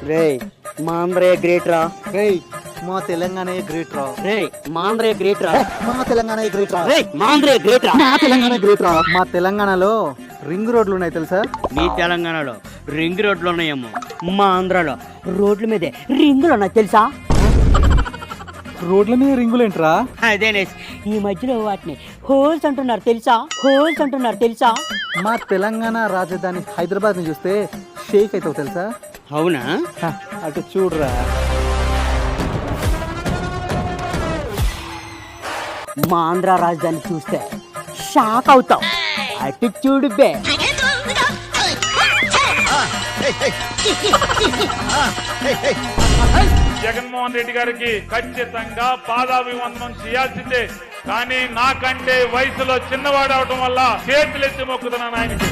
రే మా ఆంధ్రయ్య గ్రేట్ రా. రేయ్ మా తెలంగాణ గ్రేట్ రా. రే మా ఆంధ్రయ్య గ్రేట్ రా. మా తెలంగాణ గ్రేట్ రా. రే మా ఆంధ్రయ్య గ్రేట్ రా. మా తెలంగాణ గ్రేట్ రా. మా తెలంగాణలో రింగ్ రోడ్లు ఉన్నాయి తెలుసా? మీ తెలంగాణలో రింగ్ రోడ్లు ఉన్నాయేమో, మా ఆంధ్రాలో రోడ్ల మీదే రింగులు ఉన్నాయి తెలుసా? రోడ్ల మీద రింగులేంట్రా? అదేనే ఈ మధ్యలో వాటిని హోల్స్ అంటున్నారు తెలుసా? హోల్స్ అంటున్నారు తెలుసా? మా తెలంగాణ రాజధాని హైదరాబాద్ ని చూస్తే షేక్ అవుతావు తెలుసా? అవునా? హ, అటు చూడరా. మా ఆంధ్ర రాజధాని చూస్తే షాక్ అవుతావు. అటు చూడు బే. జగన్మోహన్ రెడ్డి గారికి ఖచ్చితంగా పాదాభివందనం చేయాల్సిందే. కానీ నాకంటే వయసులో చిన్నవాడు అవటం వల్ల చేతులెత్తి మొక్కుతున్నాను ఆయనకి.